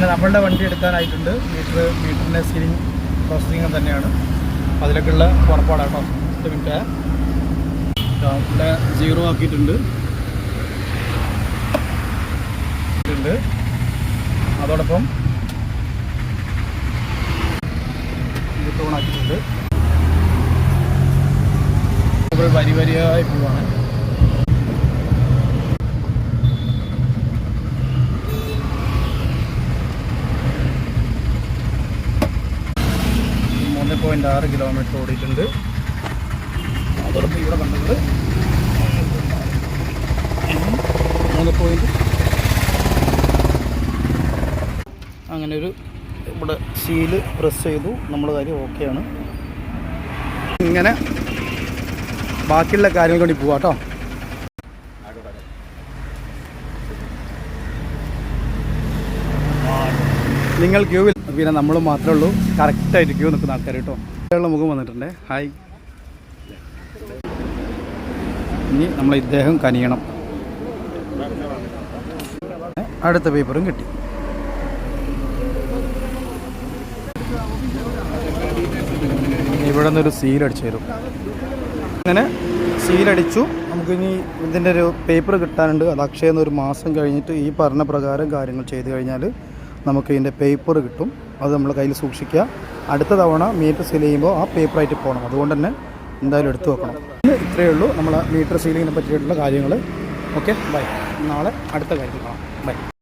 പിന്നെ നമ്മളുടെ വണ്ടി എടുക്കാനായിട്ടുണ്ട്. മീറ്ററിൻ്റെ സീലിംഗ് പ്രോസസ്സിങ് തന്നെയാണ്. അതിലൊക്കെയുള്ള പുറപ്പാടാണ് കേട്ടോ. 10 മിനിറ്റ് ഇവിടെ 0 ആക്കിയിട്ടുണ്ട്. അതോടൊപ്പം ഓൺ ആക്കിയിട്ടുണ്ട്. വരിയായി പോവാണ്. .6 കിലോമീറ്റർ ഓടിയിട്ടുണ്ട്. അതോടൊപ്പം ഇവിടെ കണ്ടത് 3 അങ്ങനെ ഒരു ഇവിടെ സീല് പ്രസ് ചെയ്തു. നമ്മുടെ കാര്യം ഓക്കെയാണ്. ഇങ്ങനെ ബാക്കിയുള്ള കാര്യങ്ങൾ വേണ്ടി പോവാം കേട്ടോ. നിങ്ങൾ ക്യൂവിൽ പിന്നെ നമ്മൾ മാത്രമേ ഉള്ളൂ കറക്റ്റായിട്ട് ക്യൂ നിൽക്കുന്ന ആൾക്കാർ കേട്ടോ. മുഖം വന്നിട്ടുണ്ട്. ഹായ്. ഇനി നമ്മൾ ഇദ്ദേഹം കനിയണം. അടുത്ത പേപ്പറും കിട്ടി. ഇവിടെ നിന്നൊരു സീലടിച്ചു തരും. അങ്ങനെ സീലടിച്ചു. നമുക്കിനി ഇതിൻ്റെ ഒരു പേപ്പർ കിട്ടാനുണ്ട്. അത് അക്ഷയിൽ നിന്ന് 1 മാസം കഴിഞ്ഞിട്ട് ഈ പറഞ്ഞ പ്രകാരം കാര്യങ്ങൾ ചെയ്ത് കഴിഞ്ഞാൽ നമുക്ക് ഇതിൻ്റെ പേപ്പർ കിട്ടും. അത് നമ്മൾ കയ്യിൽ സൂക്ഷിക്കുക. അടുത്ത തവണ മീറ്റർ സീൽ ചെയ്യുമ്പോൾ ആ പേപ്പറായിട്ട് പോകണം. അതുകൊണ്ട് തന്നെ എന്തായാലും എടുത്തു വെക്കണം. ഇത്രയേ ഉള്ളൂ നമ്മളെ മീറ്റർ സീലിങ്ങിനെ പറ്റിയിട്ടുള്ള കാര്യങ്ങൾ. Okay, bye. നാളെ അടുത്ത കാര്യം കാണാം. ബൈ.